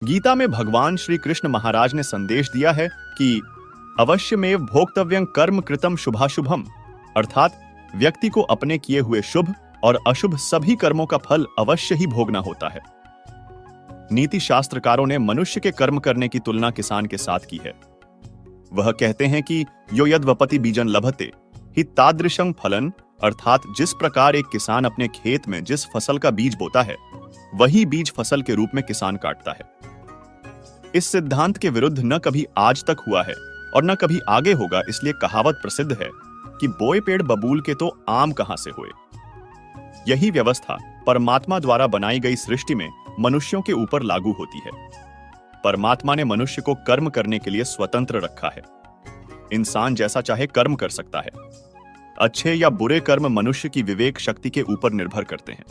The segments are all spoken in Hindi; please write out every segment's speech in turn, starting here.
गीता में भगवान श्री कृष्ण महाराज ने संदेश दिया है कि अवश्यमेव भोक्तव्यं कर्म कृतम शुभाशुभम, अर्थात व्यक्ति को अपने किए हुए शुभ और अशुभ सभी कर्मों का फल अवश्य ही भोगना होता है। नीति शास्त्रकारों ने मनुष्य के कर्म करने की तुलना किसान के साथ की है। वह कहते हैं कि यो यद्वपति बीजन लभते हि तादृशं फलन, अर्थात जिस प्रकार एक किसान अपने खेत में जिस फसल का बीज बोता है वही बीज फसल के रूप में किसान काटता है। इस सिद्धांत के विरुद्ध न कभी आज तक हुआ है और न कभी आगे होगा, इसलिए कहावत प्रसिद्ध है कि बोए पेड़ बबूल के तो आम कहां से हुए। यही व्यवस्था परमात्मा द्वारा बनाई गई सृष्टि में मनुष्यों के ऊपर लागू होती है। परमात्मा ने मनुष्य को कर्म करने के लिए स्वतंत्र रखा है। इंसान जैसा चाहे कर्म कर सकता है। अच्छे या बुरे कर्म मनुष्य की विवेक शक्ति के ऊपर निर्भर करते हैं।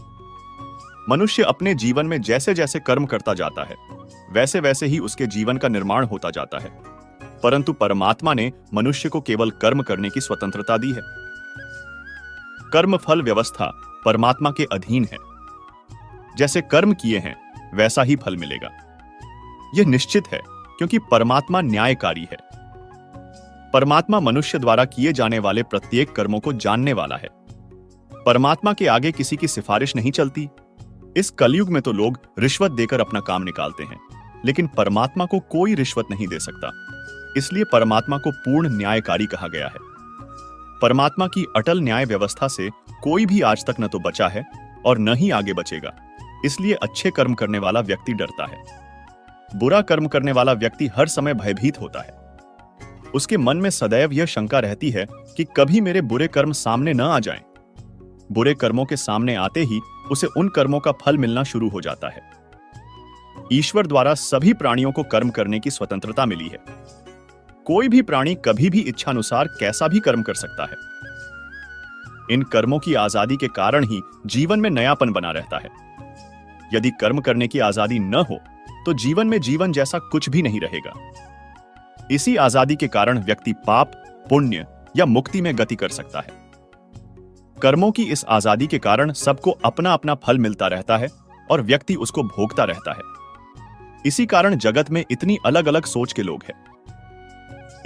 मनुष्य अपने जीवन में जैसे जैसे कर्म करता जाता है वैसे वैसे ही उसके जीवन का निर्माण होता जाता है, परंतु परमात्मा ने मनुष्य को केवल कर्म करने की स्वतंत्रता दी है। कर्म फल व्यवस्था परमात्मा के अधीन है। जैसे कर्म किए हैं वैसा ही फल मिलेगा। यह निश्चित है क्योंकि परमात्मा न्यायकारी है। परमात्मा मनुष्य द्वारा किए जाने वाले प्रत्येक कर्मों को जानने वाला है। परमात्मा के आगे किसी की सिफारिश नहीं चलती। इस कलयुग में तो लोग रिश्वत देकर अपना काम निकालते हैं, लेकिन परमात्मा को कोई रिश्वत नहीं दे सकता। इसलिए परमात्मा को पूर्ण न्यायकारी कहा गया है। परमात्मा की अटल न्याय व्यवस्था से कोई भी आज तक न तो बचा है और न ही आगे बचेगा। इसलिए अच्छे कर्म करने वाला व्यक्ति डरता है। बुरा कर्म करने वाला व्यक्ति हर समय भयभीत होता है। उसके मन में सदैव यह शंका रहती है कि कभी मेरे बुरे कर्म सामने न आ जाएं। बुरे कर्मों के सामने आते ही उसे उन कर्मों का फल मिलना शुरू हो जाता है। ईश्वर द्वारा सभी प्राणियों को कर्म करने की स्वतंत्रता मिली है। कोई भी प्राणी कभी भी इच्छानुसार कैसा भी कर्म कर सकता है। इन कर्मों की आजादी के कारण ही जीवन में नयापन बना रहता है। यदि कर्म करने की आजादी न हो तो जीवन में जीवन जैसा कुछ भी नहीं रहेगा। इसी आजादी के कारण व्यक्ति पाप, पुण्य या मुक्ति में गति कर सकता है। कर्मों की इस आजादी के कारण सबको अपना अपना फल मिलता रहता है और व्यक्ति उसको भोगता रहता है। इसी कारण जगत में इतनी अलग अलग सोच के लोग हैं।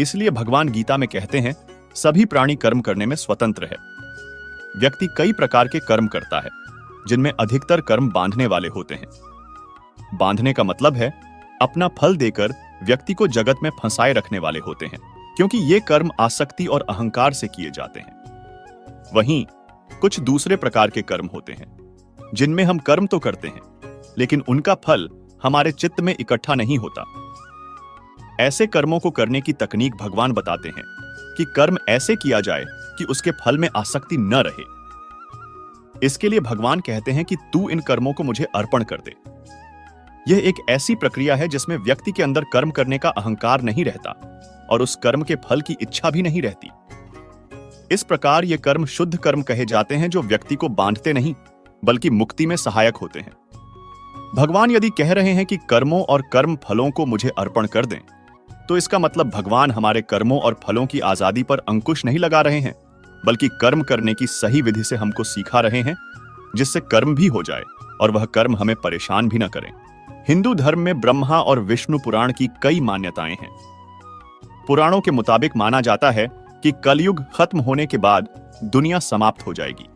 इसलिए भगवान गीता में कहते हैं, सभी प्राणी कर्म करने में स्वतंत्र है। व्यक्ति कई प्रकार के कर्म करता है, जिनमें अधिकतर कर्म बांधने वाले होते हैं। बांधने का मतलब है अपना फल देकर व्यक्ति को जगत में फंसाए रखने वाले होते हैं, क्योंकि ये कर्म आसक्ति और अहंकार से किए जाते हैं। वहीं कुछ दूसरे प्रकार के कर्म होते हैं, जिनमें हम कर्म तो करते हैं, लेकिन उनका फल हमारे चित्त में इकट्ठा नहीं होता। ऐसे कर्मों को करने की तकनीक भगवान बताते हैं कि कर्म ऐसे किया जाए कि उसके फल में आसक्ति न रहे। इसके लिए भगवान कहते हैं कि तू इन कर्मों को मुझे अर्पण कर दे। यह एक ऐसी प्रक्रिया है जिसमें व्यक्ति के अंदर कर्म करने का अहंकार नहीं रहता और उस कर्म के फल की इच्छा भी नहीं रहती। इस प्रकार ये कर्म शुद्ध कर्म कहे जाते हैं, जो व्यक्ति को बांधते नहीं बल्कि मुक्ति में सहायक होते हैं। भगवान यदि कह रहे हैं कि कर्मों और कर्म फलों को मुझे अर्पण कर दें, तो इसका मतलब भगवान हमारे कर्मों और फलों की आजादी पर अंकुश नहीं लगा रहे हैं, बल्कि कर्म करने की सही विधि से हमको सिखा रहे हैं, जिससे कर्म भी हो जाए और वह कर्म हमें परेशान भी न करें। हिंदू धर्म में ब्रह्मा और विष्णु पुराण की कई मान्यताएं हैं। पुराणों के मुताबिक माना जाता है कि कलयुग खत्म होने के बाद दुनिया समाप्त हो जाएगी।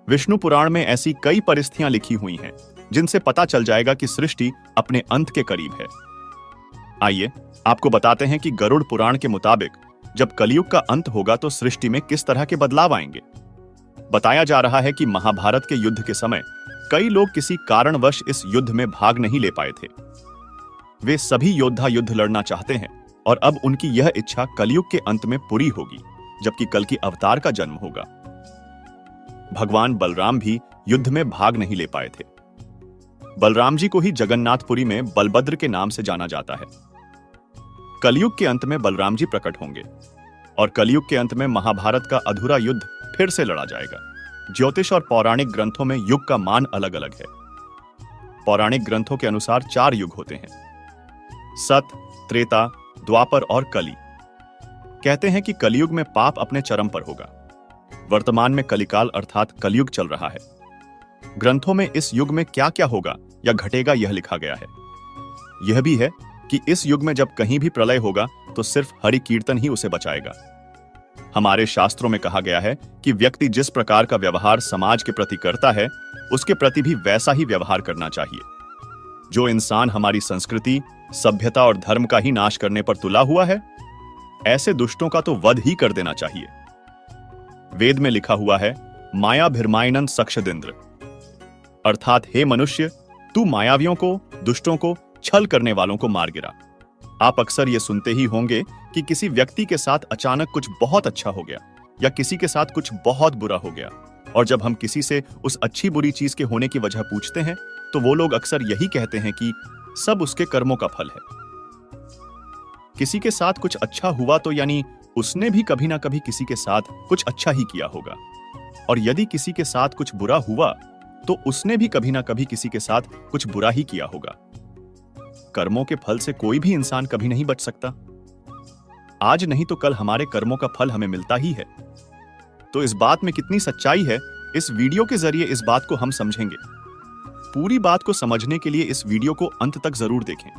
विष्णु पुराण में ऐसी कई परिस्थितियां लिखी हुई हैं जिनसे पता चल जाएगा कि सृष्टि अपने अंत के करीब है। आइए आपको बताते हैं कि गरुड़ पुराण के मुताबिक जब कलयुग का अंत होगा तो सृष्टि में किस तरह के बदलाव आएंगे। बताया जा रहा है कि महाभारत के युद्ध के समय कई लोग किसी कारणवश इस युद्ध में भाग नहीं ले पाए थे। वे सभी योद्धा युद्ध लड़ना चाहते हैं और अब उनकी यह इच्छा कलयुग के अंत में पूरी होगी, जबकि कल की अवतार का जन्म होगा। भगवान बलराम भी युद्ध में भाग नहीं ले पाए थे। बलराम जी को ही जगन्नाथपुरी में बलभद्र के नाम से जाना जाता है। कलयुग के अंत में बलराम जी प्रकट होंगे और कलयुग के अंत में महाभारत का अधूरा युद्ध फिर से लड़ा जाएगा। ज्योतिष और पौराणिक ग्रंथों में युग का मान अलग अलग है। पौराणिक ग्रंथों के अनुसार 4 युग होते हैं, सत, त्रेता, द्वापर और कली। कहते हैं कि कलयुग में पाप अपने चरम पर होगा। वर्तमान में कलिकाल अर्थात कलयुग चल रहा है। ग्रंथों में इस युग में क्या क्या होगा या घटेगा यह लिखा गया है। यह भी है कि इस युग में जब कहीं भी प्रलय होगा तो सिर्फ हरि कीर्तन ही उसे बचाएगा। हमारे शास्त्रों में कहा गया है कि व्यक्ति जिस प्रकार का व्यवहार समाज के प्रति करता है, उसके प्रति भी वैसा ही व्यवहार करना चाहिए। जो इंसान हमारी संस्कृति, सभ्यता और धर्म का ही नाश करने पर तुला हुआ है, ऐसे दुष्टों का तो वध ही कर देना चाहिए। वेद में लिखा हुआ है, माया भिर्मायनन सक्षदिंद्र, अर्थात हे मनुष्य, तू मायावियों को, दुष्टों को, छल करने वालों को मार गिरा। आप अक्सर ये सुनते ही होंगे कि किसी व्यक्ति के साथ अचानक कुछ बहुत अच्छा हो गया या किसी के साथ कुछ बहुत बुरा हो गया, और जब हम किसी से उस अच्छी बुरी चीज के होने की वजह पूछते हैं तो वो लोग अक्सर यही कहते हैं कि सब उसके कर्मों का फल है। किसी के साथ कुछ अच्छा हुआ तो यानी उसने भी कभी ना कभी किसी के साथ कुछ अच्छा ही किया होगा, और यदि किसी के साथ कुछ बुरा हुआ तो उसने भी कभी ना कभी किसी के साथ कुछ बुरा ही किया होगा। कर्मों के फल से कोई भी इंसान कभी नहीं बच सकता। आज नहीं तो कल हमारे कर्मों का फल हमें मिलता ही है। तो इस बात में कितनी सच्चाई है, इस वीडियो के जरिए इस बात को हम समझेंगे। पूरी बात को समझने के लिए इस वीडियो को अंत तक जरूर देखें।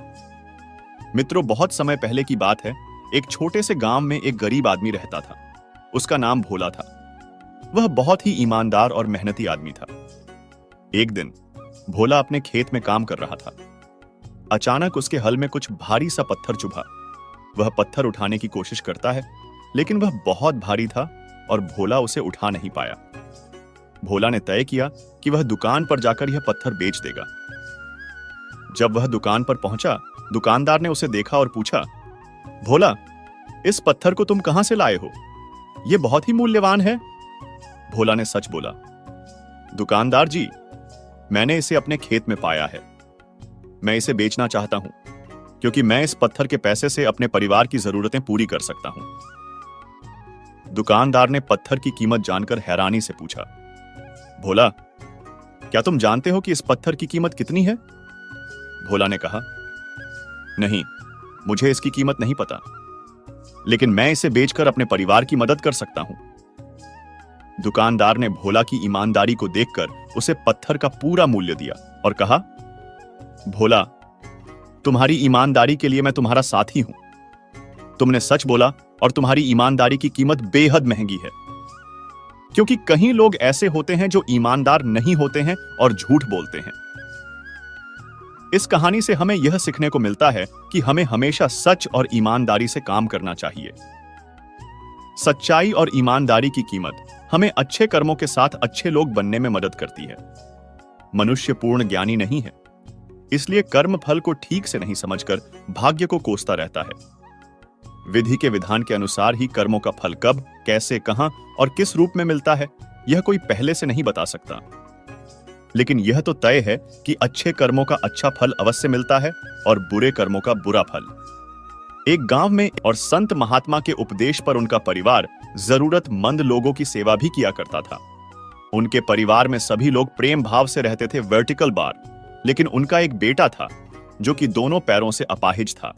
मित्रों, बहुत समय पहले की बात है। एक छोटे से गांव में एक गरीब आदमी रहता था। उसका नाम भोला था। वह बहुत ही ईमानदार और मेहनती आदमी था। एक दिन भोला अपने खेत में काम कर रहा था। अचानक उसके हल में कुछ भारी सा पत्थर चुभा। वह पत्थर उठाने की कोशिश करता है, लेकिन वह बहुत भारी था और भोला उसे उठा नहीं पाया। भोला ने तय किया कि वह दुकान पर जाकर यह पत्थर बेच देगा। जब वह दुकान पर पहुंचा, दुकानदार ने उसे देखा और पूछा, भोला, इस पत्थर को तुम कहां से लाए हो? यह बहुत ही मूल्यवान है। भोला ने सच बोला, दुकानदार जी, मैंने इसे अपने खेत में पाया है। मैं इसे बेचना चाहता हूं क्योंकि मैं इस पत्थर के पैसे से अपने परिवार की जरूरतें पूरी कर सकता हूं। दुकानदार ने पत्थर की कीमत जानकर हैरानी से पूछा, भोला, क्या तुम जानते हो कि इस पत्थर की कीमत कितनी है? भोला ने कहा, नहीं, मुझे इसकी कीमत नहीं पता, लेकिन मैं इसे बेचकर अपने परिवार की मदद कर सकता हूं। दुकानदार ने भोला की ईमानदारी को देखकर उसे पत्थर का पूरा मूल्य दिया और कहा, भोला, तुम्हारी ईमानदारी के लिए मैं तुम्हारा साथी हूं। तुमने सच बोला और तुम्हारी ईमानदारी की कीमत बेहद महंगी है, क्योंकि कहीं लोग ऐसे होते हैं जो ईमानदार नहीं होते हैं और झूठ बोलते हैं। इस कहानी से हमें यह सीखने को मिलता है कि हमें हमेशा सच और ईमानदारी से काम करना चाहिए। सच्चाई और ईमानदारी की कीमत हमें अच्छे कर्मों के साथ अच्छे लोग बनने में मदद करती है। मनुष्य पूर्ण ज्ञानी नहीं है, इसलिए कर्म फल को ठीक से नहीं समझकर भाग्य को कोसता रहता है। विधि के विधान के अनुसार ही कर्मों का फल कब, कैसे, कहां और किस रूप में मिलता है, यह कोई पहले से नहीं बता सकता। लेकिन यह तो तय है कि अच्छे कर्मों का अच्छा फल अवश्य मिलता है और बुरे कर्मों का बुरा फल। एक गांव में और संत महात्मा के उपदेश पर उनका परिवार जरूरतमंद लोगों की सेवा भी किया करता था। उनके परिवार में सभी लोग प्रेम भाव से रहते थे वर्टिकल बार, लेकिन उनका एक बेटा था जो कि दोनों पैरों से अपाहिज था।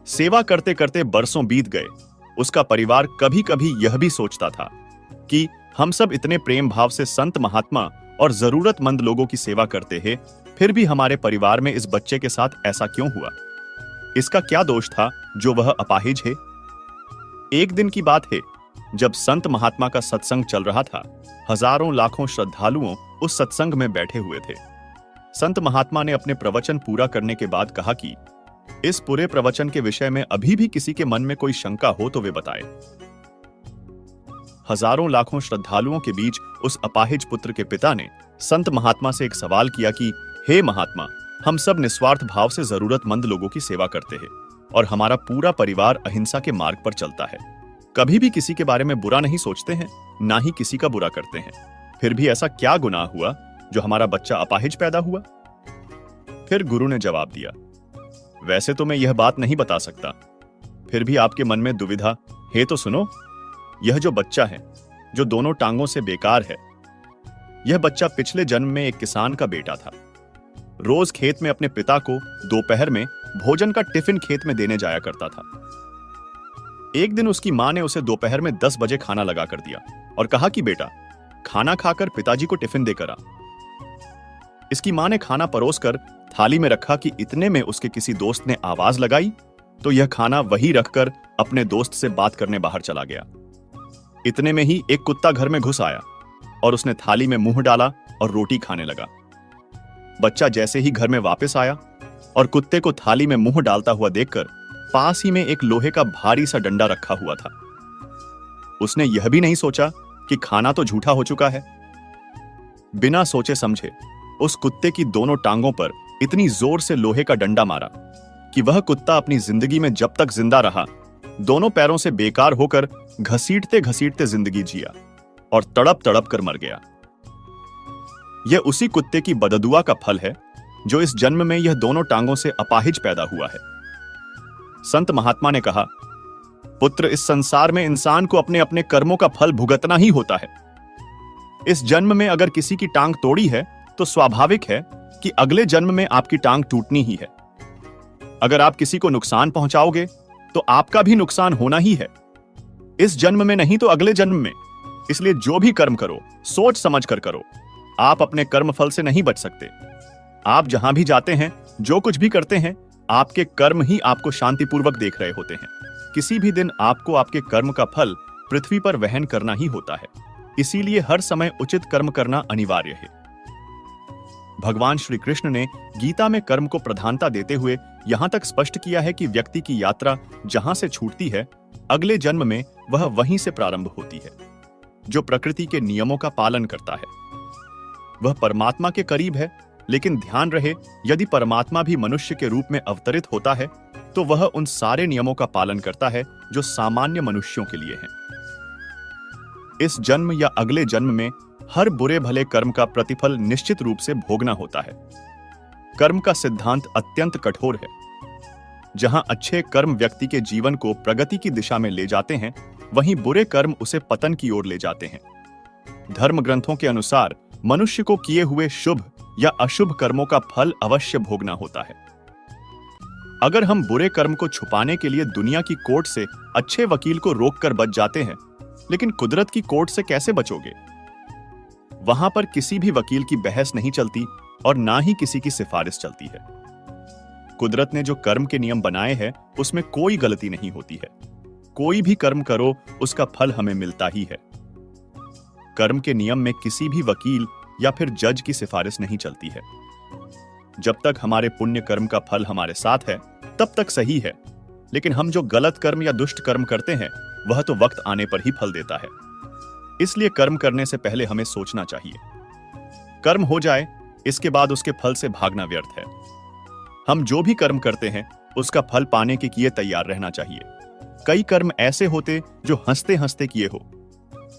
सेवा करते करते बरसों बीत गए। उसका परिवार कभी कभी यह भी सोचता था कि हम सब इतने प्रेम भाव से संत महात्मा और जरूरतमंद लोगों की सेवा करते हैं, फिर भी हमारे परिवार में इस बच्चे के साथ ऐसा क्यों हुआ? इसका क्या दोष था जो वह अपाहिज है? एक दिन की बात है, जब संत महात्मा का सत्संग चल रहा था। हजारों लाखों श्रद्धालुओं उस सत्संग में बैठे हुए थे। संत महात्मा ने अपने प्रवचन पूरा करने के बाद कहा कि इस पूरे प्रवचन के विषय में अभी भी किसी के मन में कोई शंका हो तो वे बताए। हजारों लाखों श्रद्धालुओं के बीच उस अपाहिज पुत्र के पिता ने संत महात्मा से एक सवाल किया कि हे महात्मा, हम सब निस्वार्थ भाव से जरूरतमंद लोगों की सेवा करते हैं और हमारा पूरा परिवार अहिंसा के मार्ग पर चलता है। कभी भी किसी के बारे में बुरा नहीं सोचते हैं, ना ही किसी का बुरा करते हैं। फिर भी ऐसा क्या गुनाह हुआ जो हमारा बच्चा अपाहिज पैदा हुआ? फिर गुरु ने जवाब दिया, वैसे तो मैं यह बात नहीं बता सकता, फिर भी आपके मन में दुविधा है तो सुनो। यह जो बच्चा है, जो दोनों टांगों से बेकार है, यह बच्चा पिछले जन्म में एक किसान का बेटा था। रोज खेत में अपने पिता को दोपहर में भोजन का टिफिन खेत में देने जाया करता था। एक दिन उसकी मां ने उसे दोपहर में 10 बजे खाना लगा कर दिया और कहा कि बेटा, खाना खाकर पिताजी को टिफिन देकर आ। इसकी मां ने खाना परोसकर थाली में रखा कि इतने में उसके किसी दोस्त ने आवाज लगाई तो यह खाना वही रखकर अपने दोस्त से बात करने बाहर चला गया। इतने में ही एक कुत्ता घर में घुस आया और उसने थाली में मुंह डाला और रोटी खाने लगा। बच्चा जैसे ही घर में वापस आया और कुत्ते को थाली में मुंह डालता हुआ देखकर पास ही में एक लोहे का भारी सा डंडा रखा हुआ था। उसने यह भी नहीं सोचा कि खाना तो झूठा हो चुका है। बिना सोचे समझे उस कुत्ते की दोनों टांगों पर इतनी जोर से लोहे का डंडा मारा कि वह कुत्ता अपनी जिंदगी में जब तक जिंदा रहा दोनों पैरों से बेकार होकर घसीटते घसीटते जिंदगी जिया और तड़प तड़प कर मर गया। यह उसी कुत्ते की बददुआ का फल है जो इस जन्म में यह दोनों टांगों से अपाहिज पैदा हुआ है। संत महात्मा ने कहा, पुत्र, इस संसार में इंसान को अपने अपने कर्मों का फल भुगतना ही होता है। इस जन्म में अगर किसी की टांग तोड़ी है तो स्वाभाविक है कि अगले जन्म में आपकी टांग टूटनी ही है। अगर आप किसी को नुकसान पहुंचाओगे तो आपका भी नुकसान होना ही है, इस जन्म में नहीं तो अगले जन्म में। इसलिए जो भी कर्म करो सोच समझ कर करो। आप अपने कर्म फल से नहीं बच सकते। आप जहां भी जाते हैं, जो कुछ भी करते हैं, आपके कर्म ही आपको शांतिपूर्वक देख रहे होते हैं। किसी भी दिन आपको आपके कर्म का फल पृथ्वी पर वहन करना ही होता है। इसीलिए हर समय उचित कर्म करना अनिवार्य है। भगवान श्री कृष्ण ने गीता में कर्म को प्रधानता देते हुए यहां तक स्पष्ट किया है कि व्यक्ति की यात्रा जहां से छूटती है, अगले जन्म में वह वहीं से प्रारंभ होती है। जो प्रकृति के नियमों का पालन करता है वह परमात्मा के करीब है, लेकिन ध्यान रहे, यदि परमात्मा भी मनुष्य के रूप में अवतरित होता है तो वह उन सारे नियमों का पालन करता है जो सामान्य मनुष्यों के लिए हैं। इस जन्म या अगले जन्म में हर बुरे भले कर्म का प्रतिफल निश्चित रूप से भोगना होता है। कर्म का सिद्धांत अत्यंत कठोर है। जहां अच्छे कर्म व्यक्ति के जीवन को प्रगति की दिशा में ले जाते हैं, वहीं बुरे कर्म उसे पतन की ओर ले जाते हैं। धर्म ग्रंथों के अनुसार मनुष्य को किए हुए शुभ या अशुभ कर्मों का फल अवश्य भोगना होता है। अगर हम बुरे कर्म को छुपाने के लिए दुनिया की कोर्ट से अच्छे वकील को रोककर बच जाते हैं, लेकिन कुदरत की कोर्ट से कैसे बचोगे? वहां पर किसी भी वकील की बहस नहीं चलती और ना ही किसी की सिफारिश चलती है। कुदरत ने जो कर्म के नियम बनाए हैं उसमें कोई गलती नहीं होती है। कोई भी कर्म करो उसका फल हमें मिलता ही है। कर्म के नियम में किसी भी वकील या फिर जज की सिफारिश नहीं चलती है। जब तक हमारे पुण्य कर्म का फल हमारे साथ है तब तक सही है, लेकिन हम जो गलत कर्म या दुष्ट कर्म करते हैं वह तो वक्त आने पर ही फल देता है। इसलिए कर्म करने से पहले हमें सोचना चाहिए। कर्म हो जाए, इसके बाद उसके फल से भागना व्यर्थ है। हम जो भी कर्म करते हैं उसका फल पाने के लिए तैयार रहना चाहिए। कई कर्म ऐसे होते जो हंसते हंसते किए हो,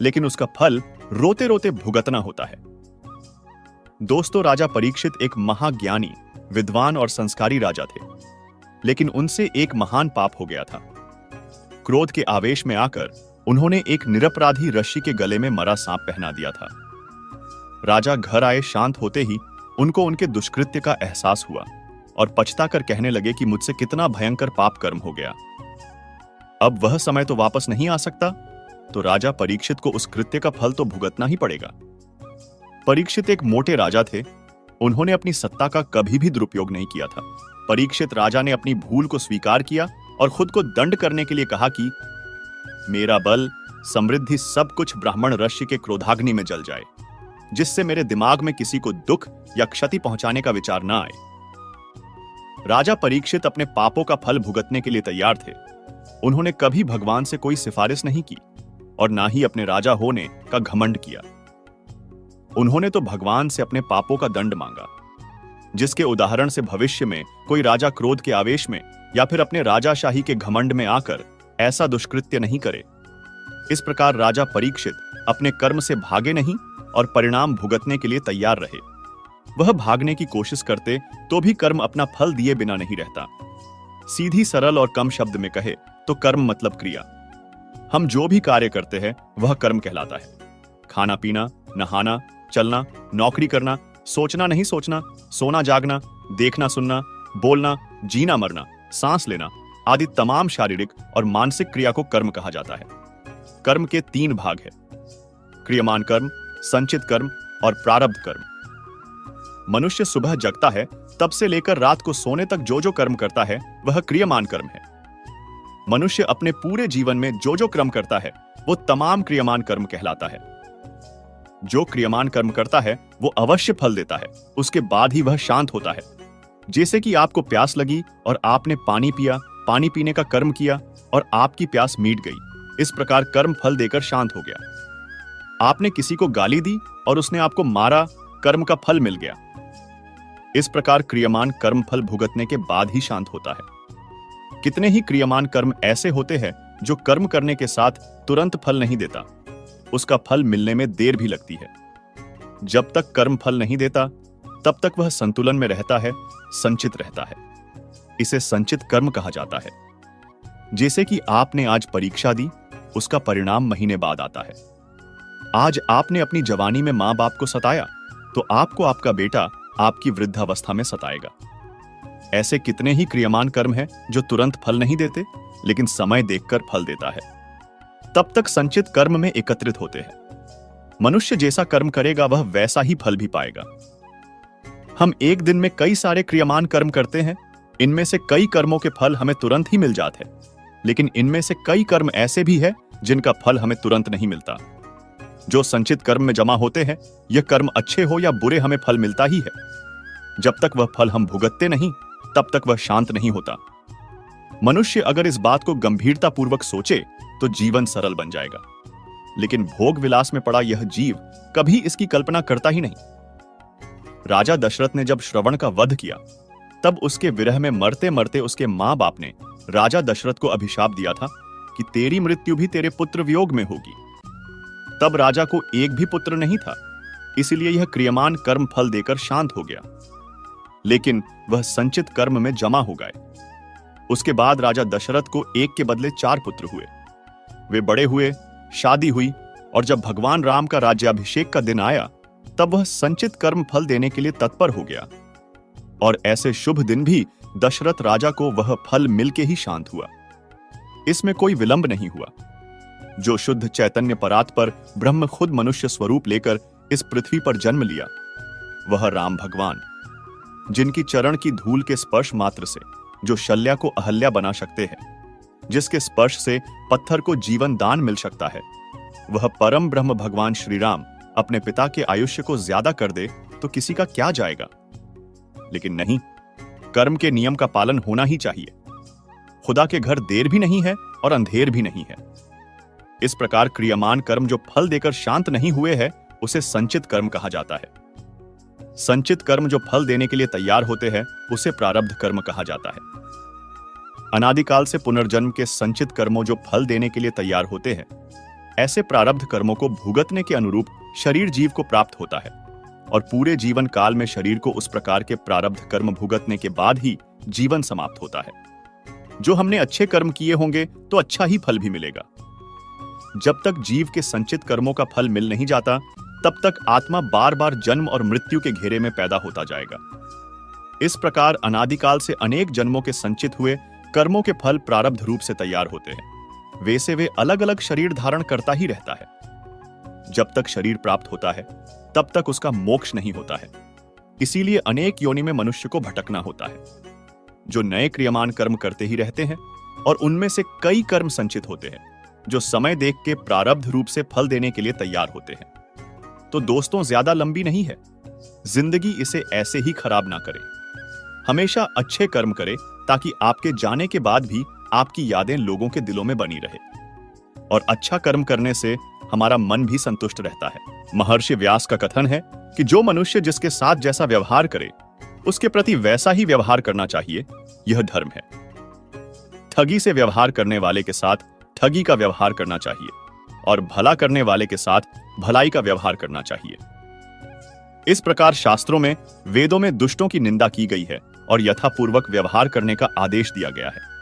लेकिन उसका फल रोते रोते भुगतना होता है। दोस्तों, राजा परीक्षित एक महाज्ञानी, विद्वान और संस्कारी राजा थे, लेकिन उनसे एक महान पाप हो गया था। क्रोध के आवेश में आकर उन्होंने एक निरपराधी ऋषि के गले में मरा सांप पहना दिया था। राजा घर आए शांत होते ही उनको उनके दुष्कृत्य का एहसास हुआ और पछताकर कहने लगे कि मुझसे कितना भयंकर पाप कर्म हो गया। अब वह समय तो वापस नहीं आ सकता, तो राजा परीक्षित को उस कृत्य का फल तो भुगतना ही पड़ेगा। परीक्षित एक मोटे राजा थे। उन्होंने अपनी सत्ता का कभी भी दुरुपयोग नहीं किया था। परीक्षित राजा ने अपनी भूल को स्वीकार किया और खुद को दंड करने के लिए कहा कि मेरा बल, समृद्धि सब कुछ ब्राह्मण ऋषि के क्रोधाग्नि में जल जाए, जिससे मेरे दिमाग में किसी को दुख या क्षति पहुंचाने का विचार ना आए। राजा परीक्षित अपने पापों का फल भुगतने के लिए तैयार थे। उन्होंने कभी भगवान से कोई सिफारिश नहीं की और ना ही अपने राजा होने का घमंड किया। उन्होंने तो भगवान से अपने पापों का दंड मांगा, जिसके उदाहरण से भविष्य में कोई राजा क्रोध के आवेश में या फिर अपने राजाशाही के घमंड में आकर ऐसा दुष्कृत्य नहीं करे। इस प्रकार राजा परीक्षित अपने कर्म से भागे नहीं और परिणाम भुगतने के लिए तैयार रहे। वह भागने की कोशिश करते तो भी कर्म अपना फल दिए बिना नहीं रहता। सीधी, सरल और कम शब्द में कहे तो कर्म मतलब क्रिया। हम जो भी कार्य करते हैं वह कर्म कहलाता है। खाना पीना, नहाना, चलना, नौकरी करना, सोचना नहीं सोचना, सोना जागना, देखना सुनना, बोलना, जीना मरना, सांस लेना आदि तमाम शारीरिक और मानसिक क्रिया को कर्म कहा जाता है। कर्म के 3 भाग हैं: क्रियमान कर्म, संचित कर्म और प्रारब्ध कर्म। मनुष्य सुबह जगता है तब से लेकर रात को सोने तक जो जो कर्म करता है वह क्रियमान कर्म है। मनुष्य अपने पूरे जीवन में जो जो कर्म करता है वो तमाम क्रियमान कर्म कहलाता है। जो क्रियमान कर्म करता है वो अवश्य फल देता है, उसके बाद ही वह शांत होता है। जैसे कि आपको प्यास लगी और आपने पानी पिया, पानी पीने का कर्म किया और आपकी प्यास मिट गई। इस प्रकार कर्म फल देकर शांत हो गया। आपने किसी को गाली दी और उसने आपको मारा, कर्म का फल मिल गया। इस प्रकार क्रियमान कर्म फल भुगतने के बाद ही शांत होता है। कितने ही क्रियमान कर्म ऐसे होते हैं जो कर्म करने के साथ तुरंत फल नहीं देता, उसका फल मिलने में देर भी लगती है। जब तक कर्म फल नहीं देता तब तक वह संतुलन में रहता है, संचित रहता है। इसे संचित कर्म कहा जाता है। जैसे कि आपने आज परीक्षा दी, उसका परिणाम महीने बाद आता है। आज आपने अपनी जवानी में मां बाप को सताया तो आपको आपका बेटा आपकी वृद्धावस्था में सताएगा। ऐसे कितने ही क्रियमान कर्म हैं जो तुरंत फल नहीं देते लेकिन समय देखकर फल देता है। तब तक संचित कर्म में एकत्रित होते हैं। मनुष्य जैसा कर्म करेगा वह वैसा ही फल भी पाएगा। हम एक दिन में कई सारे क्रियमान कर्म करते हैं। इनमें से कई कर्मों के फल हमें तुरंत ही मिल जाते हैं, लेकिन इनमें से कई कर्म ऐसे भी हैं जिनका फल हमें तुरंत नहीं मिलता। जो संचित कर्म में जमा होते हैं, यह कर्म अच्छे हो या बुरे हमें फल मिलता ही है। जब तक वह फल हम भुगतते नहीं तब तक वह शांत नहीं होता। मनुष्य अगर इस बात को गंभीरतापूर्वक सोचे तो जीवन सरल बन जाएगा, लेकिन भोग विलास में पड़ा यह जीव कभी इसकी कल्पना करता ही नहीं। राजा दशरथ ने जब श्रवण का वध किया तब उसके विरह में मरते मरते उसके मां बाप ने राजा दशरथ को अभिशाप दिया था कि तेरी मृत्यु भी तेरे पुत्र वियोग में होगी। तब राजा को एक भी पुत्र नहीं था, इसलिए यह क्रियमान कर्म फल देकर शांत हो गया, लेकिन वह संचित कर्म में जमा हो गए। उसके बाद राजा दशरथ को एक के बदले 4 पुत्र हुए। वे बड़े हुए, शादी हुई और जब भगवान राम का राज्याभिषेक का दिन आया तब वह संचित कर्म फल देने के लिए तत्पर हो गया। और ऐसे शुभ दिन भी दशरथ राजा को वह फल मिलके ही शांत हुआ। इसमें कोई विलंब नहीं हुआ। जो शुद्ध चैतन्य परात पर ब्रह्म खुद मनुष्य स्वरूप लेकर इस पृथ्वी पर जन्म लिया, वह राम भगवान, जिनकी चरण की धूल के स्पर्श मात्र से जो शल्या को अहल्या बना सकते हैं, जिसके स्पर्श से पत्थर को जीवन दान मिल सकता है, वह परम ब्रह्म भगवान श्री राम अपने पिता के आयुष्य को ज्यादा कर दे तो किसी का क्या जाएगा। लेकिन नहीं, कर्म के नियम का पालन होना ही चाहिए। खुदा के घर देर भी नहीं है और अंधेर भी नहीं है। इस प्रकार क्रियमान कर्म जो फल देकर शांत नहीं हुए हैं, उसे संचित कर्म कहा जाता है। संचित कर्म जो फल देने के लिए तैयार होते हैं, उसे प्रारब्ध कर्म कहा जाता है। अनादिकाल से पुनर्जन्म के संचित कर्मों जो फल देने के लिए तैयार होते हैं, ऐसे प्रारब्ध कर्मों को भुगतने के अनुरूप शरीर जीव को प्राप्त होता है और पूरे जीवन काल में शरीर को उस प्रकार के प्रारब्ध कर्म भुगतने के बाद ही जीवन समाप्त होता है। जो हमने अच्छे कर्म किए होंगे तो अच्छा ही फल भी मिलेगा। जब तक जीव के संचित कर्मों का फल मिल नहीं जाता, तब तक आत्मा बार बार जन्म और मृत्यु के घेरे में पैदा होता जाएगा। इस प्रकार अनादिकाल से अनेक जन्मों के संचित हुए कर्मों के फल प्रारब्ध रूप से तैयार होते हैं। वैसे वे अलग अलग शरीर धारण करता ही रहता है। जब तक शरीर प्राप्त होता है तब तक उसका मोक्ष नहीं होता है। इसीलिए अनेक योनि में मनुष्य को भटकना होता है। जो नए क्रियमान कर्म करते ही रहते हैं और उनमें से कई कर्म संचित होते हैं जो समय देख के प्रारब्ध रूप से फल देने के लिए तैयार होते हैं। तो दोस्तों, ज्यादा लंबी नहीं है जिंदगी, इसे ऐसे ही खराब ना करें। हमेशा अच्छे कर्म करें ताकि आपके जाने के बाद भी आपकी यादें लोगों के दिलों में बनी रहे। और अच्छा कर्म करने से हमारा मन भी संतुष्ट रहता है। महर्षि व्यास का कथन है कि जो मनुष्य जिसके साथ जैसा व्यवहार करे उसके प्रति वैसा ही व्यवहार करना चाहिए, यह धर्म है। ठगी से व्यवहार करने वाले के साथ ठगी का व्यवहार करना चाहिए और भला करने वाले के साथ भलाई का व्यवहार करना चाहिए। इस प्रकार शास्त्रों में, वेदों में दुष्टों की निंदा की गई है और यथापूर्वक व्यवहार करने का आदेश दिया गया है।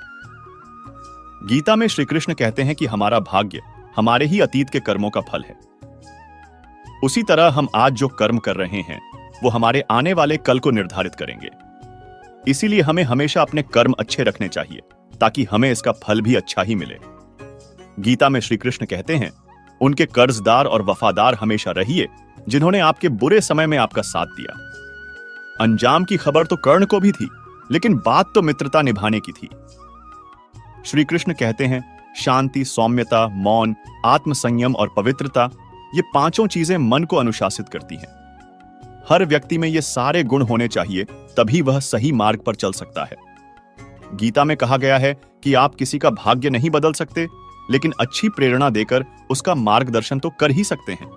गीता में श्री कृष्ण कहते हैं कि हमारा भाग्य हमारे ही अतीत के कर्मों का फल है। उसी तरह हम आज जो कर्म कर रहे हैं वो हमारे आने वाले कल को निर्धारित करेंगे। इसीलिए हमें हमेशा अपने कर्म अच्छे रखने चाहिए ताकि हमें इसका फल भी अच्छा ही मिले। गीता में श्री कृष्ण कहते हैं, उनके कर्जदार और वफादार हमेशा रहिए जिन्होंने आपके बुरे समय में आपका साथ दिया। अंजाम की खबर तो कर्ण को भी थी, लेकिन बात तो मित्रता निभाने की थी। श्री कृष्ण कहते हैं, शांति, सौम्यता, मौन, आत्मसंयम और पवित्रता, ये पांचों चीजें मन को अनुशासित करती हैं। हर व्यक्ति में ये सारे गुण होने चाहिए, तभी वह सही मार्ग पर चल सकता है। गीता में कहा गया है कि आप किसी का भाग्य नहीं बदल सकते, लेकिन अच्छी प्रेरणा देकर उसका मार्गदर्शन तो कर ही सकते हैं।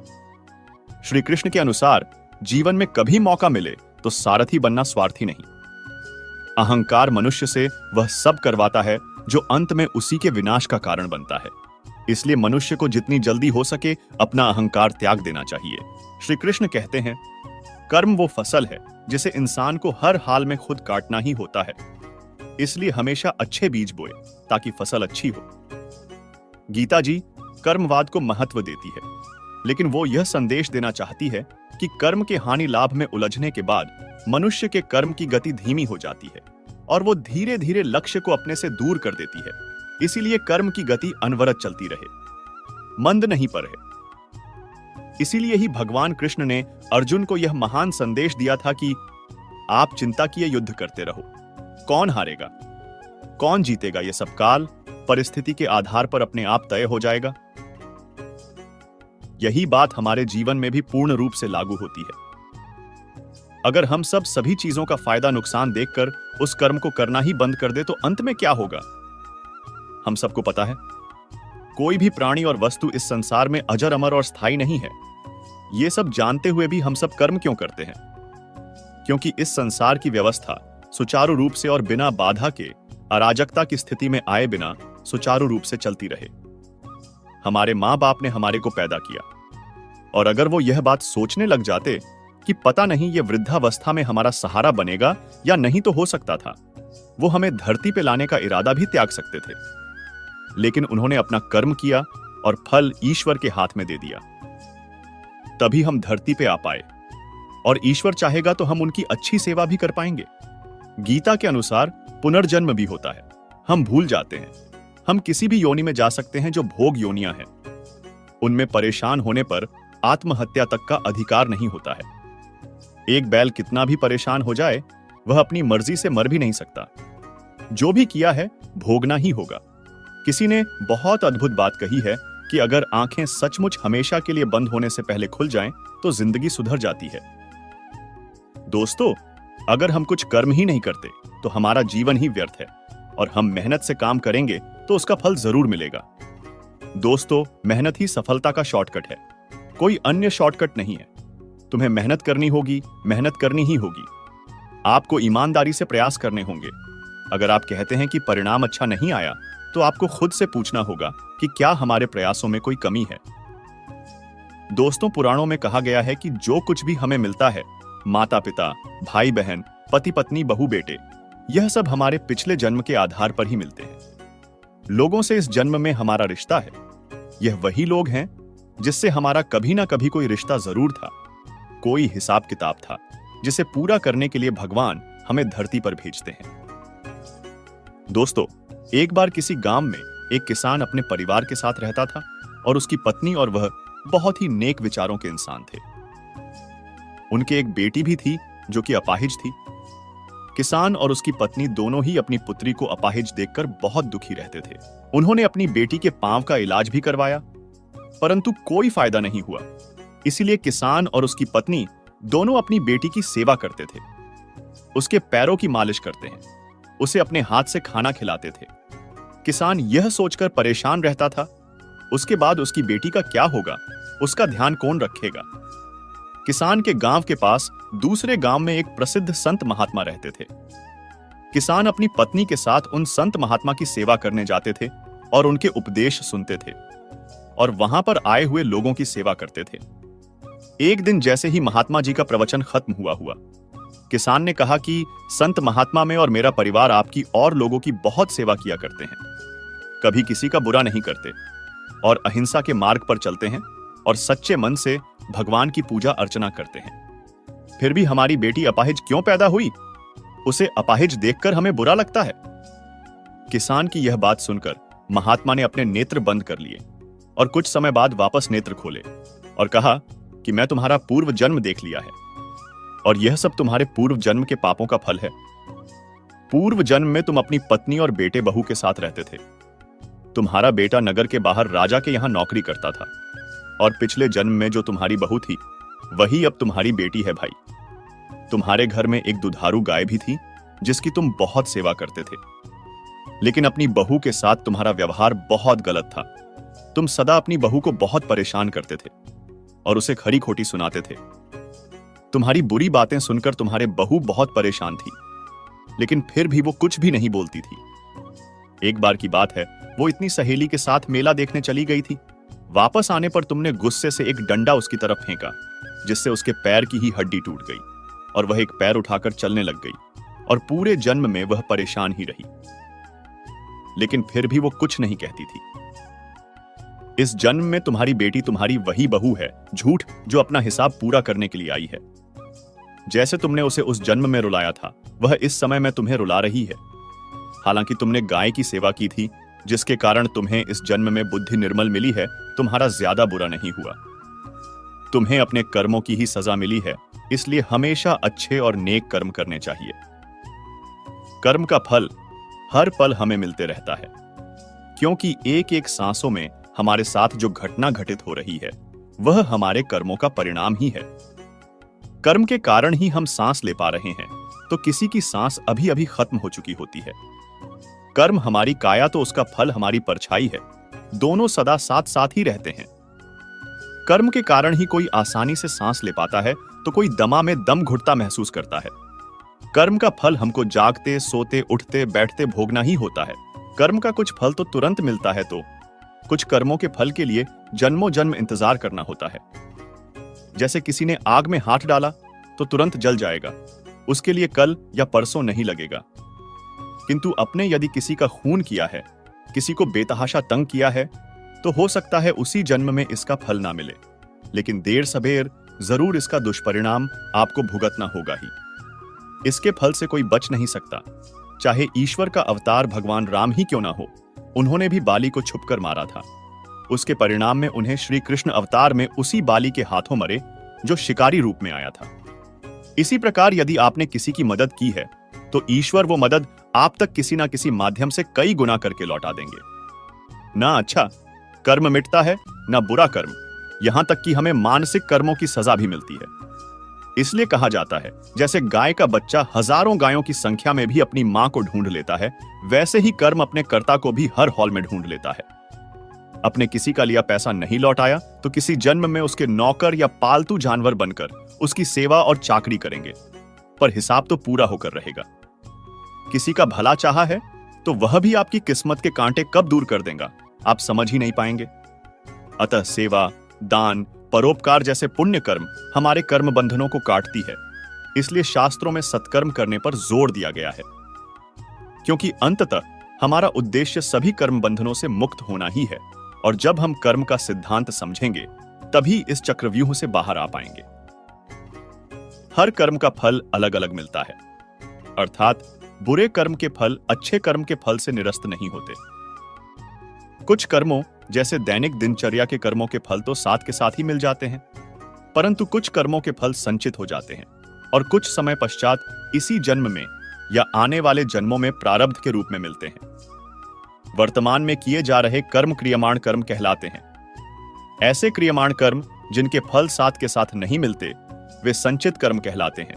श्री कृष्ण के अनुसार जीवन में कभी मौका मिले तो सारथी बनना स्वार्थी नहीं। अहंकार मनुष्य से वह सब करवाता है जो अंत में उसी के विनाश का कारण बनता है। इसलिए मनुष्य को जितनी जल्दी हो सके अपना अहंकार त्याग देना चाहिए। श्री कृष्ण कहते हैं, कर्म वो फसल है जिसे इंसान को हर हाल में खुद काटना ही होता है। इसलिए हमेशा अच्छे बीज बोए ताकि फसल अच्छी हो। गीता जी कर्मवाद को महत्व देती है, लेकिन वो यह संदेश देना चाहती है कि कर्म के हानि लाभ में उलझने के बाद मनुष्य के कर्म की गति धीमी हो जाती है और वो धीरे धीरे लक्ष्य को अपने से दूर कर देती है। इसीलिए कर्म की गति अनवरत चलती रहे, मंद नहीं पर है। इसीलिए ही भगवान कृष्ण ने अर्जुन को यह महान संदेश दिया था कि आप चिंता किए युद्ध करते रहो। कौन हारेगा, कौन जीतेगा, यह सब काल परिस्थिति के आधार पर अपने आप तय हो जाएगा। यही बात हमारे जीवन में भी पूर्ण रूप से लागू होती है। अगर हम सब सभी चीजों का फायदा नुकसान देखकर उस कर्म को करना ही बंद कर दे तो अंत में क्या होगा? हम सबको पता है, कोई भी प्राणी और वस्तु इस संसार में अजर अमर और स्थायी नहीं है। ये सब जानते हुए भी हम सब कर्म क्यों करते हैं? क्योंकि इस संसार की व्यवस्था सुचारू रूप से और बिना बाधा के अराजकता की स्थिति में आए बिना सुचारू रूप से चलती रहे। हमारे मां बाप ने हमारे को पैदा किया, और अगर वो यह बात सोचने लग जाते कि पता नहीं ये वृद्धावस्था में हमारा सहारा बनेगा या नहीं, तो हो सकता था वो हमें धरती पे लाने का इरादा भी त्याग सकते थे। लेकिन उन्होंने अपना कर्म किया और फल ईश्वर के हाथ में दे दिया। तभी हम धरती पे आ पाए, और ईश्वर चाहेगा तो हम उनकी अच्छी सेवा भी कर पाएंगे। गीता के अनुसार पुनर्जन्म भी होता है। हम भूल जाते हैं, हम किसी भी योनि में जा सकते हैं जो भोग योनियां हैं। उनमें परेशान होने पर आत्महत्या तक का अधिकार नहीं होता है। एक बैल कितना भी परेशान हो जाए, वह अपनी मर्जी से मर भी नहीं सकता। जो भी किया है भोगना ही होगा। किसी ने बहुत अद्भुत बात कही है कि अगर आंखें सचमुच हमेशा के लिए बंद होने से पहले खुल जाएं, तो जिंदगी सुधर जाती है। दोस्तों, अगर हम कुछ कर्म ही नहीं करते तो हमारा जीवन ही व्यर्थ है, और हम मेहनत से काम करेंगे तो उसका फल जरूर मिलेगा। दोस्तों, मेहनत ही सफलता का शॉर्टकट है, कोई अन्य शॉर्टकट नहीं है। तुम्हें मेहनत करनी होगी, मेहनत करनी ही होगी। आपको ईमानदारी से प्रयास करने होंगे। अगर आप कहते हैं कि परिणाम अच्छा नहीं आया, तो आपको खुद से पूछना होगा कि क्या हमारे प्रयासों में कोई कमी है। दोस्तों, पुराणों में कहा गया है कि जो कुछ भी हमें मिलता है, माता पिता, भाई बहन, पति पत्नी, बहू बेटे, यह सब हमारे पिछले जन्म के आधार पर ही मिलते हैं। लोगों से इस जन्म में हमारा रिश्ता है। यह वही लोग हैं जिससे हमारा कभी ना कभी कोई रिश्ता जरूर था, कोई हिसाब किताब था, जिसे पूरा करने के लिए भगवान हमें धरती पर भेजते हैं। दोस्तों, एक बार किसी गांव में एक किसान अपने परिवार के साथ रहता था, और उसकी पत्नी और वह बहुत ही नेक विचारों के इंसान थे। उनके एक बेटी भी थी जो कि अपाहिज थी। किसान और उसकी पत्नी दोनों ही अपनी पुत्री को अपाहिज देखकर बहुत दुखी रहते थे। उन्होंने अपनी बेटी के पांव का इलाज भी करवाया, परंतु कोई फायदा नहीं हुआ। इसीलिए किसान और उसकी पत्नी दोनों अपनी बेटी की सेवा करते थे। उसके पैरों की मालिश करते हैं, उसे अपने हाथ से खाना खिलाते थे। किसान यह सोचकर परेशान रहता था, उसके बाद उसकी बेटी का क्या होगा, उसका ध्यान कौन रखेगा। किसान के गांव के पास दूसरे गांव में एक प्रसिद्ध संत महात्मा रहते थे। किसान अपनी पत्नी के साथ उन संत महात्मा की सेवा करने जाते थे और उनके उपदेश सुनते थे, और वहां पर आए हुए लोगों की सेवा करते थे। एक दिन जैसे ही महात्मा जी का प्रवचन खत्म हुआ, किसान ने कहा कि संत महात्मा में और मेरा परिवार आपकी और लोगों की बहुत सेवा किया करते हैं, कभी किसी का बुरा नहीं करते और अहिंसा के मार्ग पर चलते हैं और सच्चे मन से भगवान की पूजा अर्चना करते हैं। फिर भी हमारी बेटी अपाहिज क्यों पैदा हुई? उसे अपाहिज देखकर हमें बुरा लगता है। किसान की यह बात सुनकर महात्मा ने अपने नेत्र बंद कर लिए और कुछ समय बाद वापस नेत्र खोले और कहा कि मैं तुम्हारा पूर्व जन्म देख लिया है। और यह सब तुम्हारे पूर्व जन्म के पापों का फल है। पूर्व जन्म में तुम अपनी पत्नी और बेटे बहू के साथ रहते थे। तुम्हारा बेटा नगर के बाहर राजा के यहां नौकरी करता था, और पिछले जन्म में जो तुम्हारी बहू थी वही अब तुम्हारी बेटी है भाई। तुम्हारे घर में एक दुधारू गाय भी थी जिसकी तुम बहुत सेवा करते थे, लेकिन अपनी बहू के साथ तुम्हारा व्यवहार बहुत गलत था। तुम सदा अपनी बहू को बहुत परेशान करते थे और उसे खरी खोटी सुनाते थे। तुम्हारी बुरी बातें सुनकर तुम्हारे बहू बहुत परेशान थी, लेकिन फिर भी वो कुछ भी नहीं बोलती थी। एक बार की बात है, वो इतनी सहेली के साथ मेला देखने चली गई थी। वापस आने पर तुमने गुस्से से एक डंडा उसकी तरफ फेंका, जिससे उसके पैर की ही हड्डी टूट गई और वह एक पैर उठाकर चलने लग गई, और पूरे जन्म में वह परेशान ही रही। लेकिन फिर भी वो कुछ नहीं कहती थी। इस जन्म में तुम्हारी बेटी तुम्हारी वही बहू है, झूठ, जो अपना हिसाब पूरा करने के लिए आई है। जैसे तुमने उसे उस जन्म में रुलाया था, वह इस समय में तुम्हें रुला रही है। हालांकि तुमने गाय की सेवा की थी, जिसके कारण तुम्हें इस जन्म में बुद्धि निर्मल मिली है, तुम्हारा ज्यादा बुरा नहीं हुआ। तुम्हें अपने कर्मों की ही सजा मिली है, इसलिए हमेशा अच्छे और नेक कर्म करने चाहिए। कर्म का फल हर पल हमें मिलते रहता है, क्योंकि एक एक सांसों में हमारे साथ जो घटना घटित हो रही है वह हमारे कर्मों का परिणाम ही है। कर्म के कारण ही हम सांस ले पा रहे हैं, तो किसी की सांस अभी अभी खत्म हो चुकी होती है। कर्म हमारी काया तो उसका फल हमारी परछाई है, दोनों सदा साथ साथ ही रहते हैं। कर्म के कारण ही कोई आसानी से सांस ले पाता है, तो कोई दमा में दम घुटता महसूस करता है। कर्म का फल हमको जागते, सोते, उठते, बैठते भोगना ही होता है। कर्म का कुछ फल तो तुरंत मिलता है, तो कुछ कर्मों के फल के लिए जन्मों जन्म इंतजार करना होता है। जैसे किसी ने आग में हाथ डाला तो तुरंत जल जाएगा, उसके लिए कल या परसों नहीं लगेगा। किंतु अपने यदि किसी का खून किया है, किसी को बेतहाशा तंग किया है, तो हो सकता है उसी जन्म में इसका फल ना मिले, लेकिन देर सबेर जरूर इसका दुष्परिणाम आपको भुगतना होगा ही। इसके फल से कोई बच नहीं सकता, चाहे ईश्वर का अवतार भगवान राम ही क्यों ना हो। उन्होंने भी बाली को छुपकर मारा था। उसके परिणाम में उन्हें श्री कृष्ण अवतार में उसी बाली के हाथों मरे जो शिकारी रूप में आया था। इसी प्रकार यदि आपने किसी की मदद की है, तो ईश्वर वो मदद आप तक किसी ना किसी माध्यम से कई गुना करके लौटा देंगे। ना अच्छा कर्म मिटता है, ना बुरा कर्म, यहां तक कि हमें मानसिक कर्मों की सजा भी मिलती है। इसलिए कहा जाता है, जैसे गाय का बच्चा हजारों गायों की संख्या में भी अपनी मां को ढूंढ लेता है, वैसे ही कर्म अपने कर्ता को भी हर हॉल में ढूंढ लेता है। अपने किसी का लिया पैसा नहीं लौटाया तो किसी जन्म में उसके नौकर या पालतू जानवर बनकर उसकी सेवा और चाकरी करेंगे, पर हिसाब तो पूरा होकर रहेगा। किसी का भला चाहा है तो वह भी आपकी किस्मत के कांटे कब दूर कर देगा, आप समझ ही नहीं पाएंगे। अतः सेवा, दान, परोपकार जैसे पुण्य कर्म हमारे कर्म बंधनों को काटती है। इसलिए शास्त्रों में सत्कर्म करने पर जोर दिया गया है, क्योंकि अंततः हमारा उद्देश्य सभी कर्म बंधनों से मुक्त होना ही है। और जब हम कर्म का सिद्धांत समझेंगे, तभी इस चक्रव्यूह से बाहर आ पाएंगे। हर कर्म का फल अलग अलग मिलता है, अर्थात बुरे कर्म के फल अच्छे कर्म के फल से निरस्त नहीं होते। कुछ कर्मों जैसे दैनिक दिनचर्या के कर्मों के फल तो साथ के साथ ही मिल जाते हैं, परंतु कुछ कर्मों के फल संचित हो जाते हैं और कुछ समय पश्चात इसी जन्म में या आने वाले जन्मों में प्रारब्ध के रूप में मिलते हैं। वर्तमान में किए जा रहे कर्म क्रियमाण कर्म कहलाते हैं। ऐसे क्रियमाण कर्म जिनके फल साथ के साथ नहीं मिलते, वे संचित कर्म कहलाते हैं,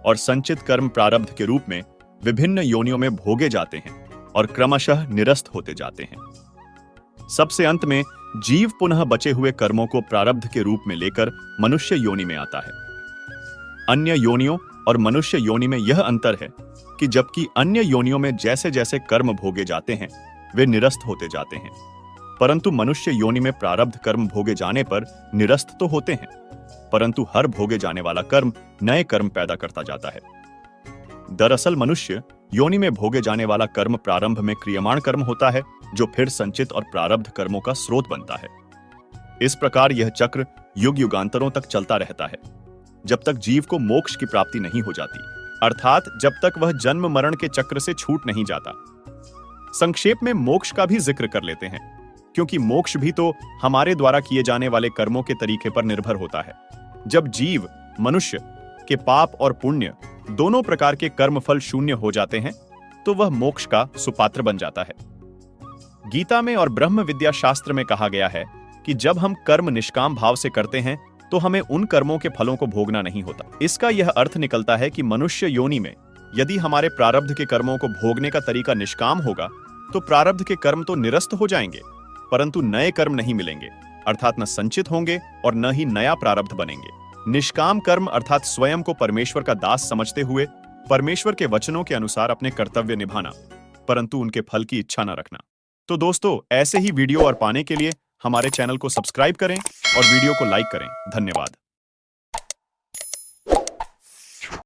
और संचित कर्म प्रारब्ध के रूप में विभिन्न योनियों में भोगे जाते हैं और क्रमशः निरस्त होते जाते हैं। सबसे अंत में जीव पुनः बचे हुए कर्मों को प्रारब्ध के रूप में लेकर मनुष्य योनि में आता है। अन्य योनियों और मनुष्य योनि में यह अंतर है कि जबकि अन्य योनियों में जैसे जैसे कर्म भोगे जाते हैं वे निरस्त होते जाते हैं, परंतु मनुष्य योनि में प्रारब्ध कर्म भोगे जाने पर निरस्त तो होते हैं, परंतु हर भोगे जाने वाला कर्म नए कर्म पैदा करता जाता है। दरअसल मनुष्य योनि में भोगे जाने वाला कर्म प्रारंभ में क्रियमाण कर्म होता है, जो फिर संचित और प्रारब्ध कर्मों का स्रोत बनता है। इस प्रकार यह चक्र युग युगांतरों तक चलता रहता है, जब तक जीव को मोक्ष की प्राप्ति नहीं हो जाती, अर्थात जब तक वह जन्म मरण के चक्र से छूट नहीं जाता। संक्षेप में मोक्ष का भी जिक्र कर लेते हैं, क्योंकि मोक्ष भी तो हमारे द्वारा किए जाने वाले कर्मों के तरीके पर निर्भर होता है। जब जीव, मनुष्य कि पाप और पुण्य दोनों प्रकार के कर्म फल शून्य हो जाते हैं, तो वह मोक्ष का सुपात्र बन जाता है। गीता में और ब्रह्म विद्या शास्त्र में कहा गया है कि जब हम कर्म निष्काम भाव से करते हैं तो हमें उन कर्मों के फलों को भोगना नहीं होता। इसका यह अर्थ निकलता है कि मनुष्य योनि में यदि हमारे प्रारब्ध के कर्मों को भोगने का तरीका निष्काम होगा तो प्रारब्ध के कर्म तो निरस्त हो जाएंगे, परंतु नए कर्म नहीं मिलेंगे, अर्थात न संचित होंगे और न ही नया प्रारब्ध बनेंगे। निष्काम कर्म अर्थात स्वयं को परमेश्वर का दास समझते हुए परमेश्वर के वचनों के अनुसार अपने कर्तव्य निभाना, परंतु उनके फल की इच्छा न रखना। तो दोस्तों, ऐसे ही वीडियो और पाने के लिए हमारे चैनल को सब्सक्राइब करें और वीडियो को लाइक करें। धन्यवाद।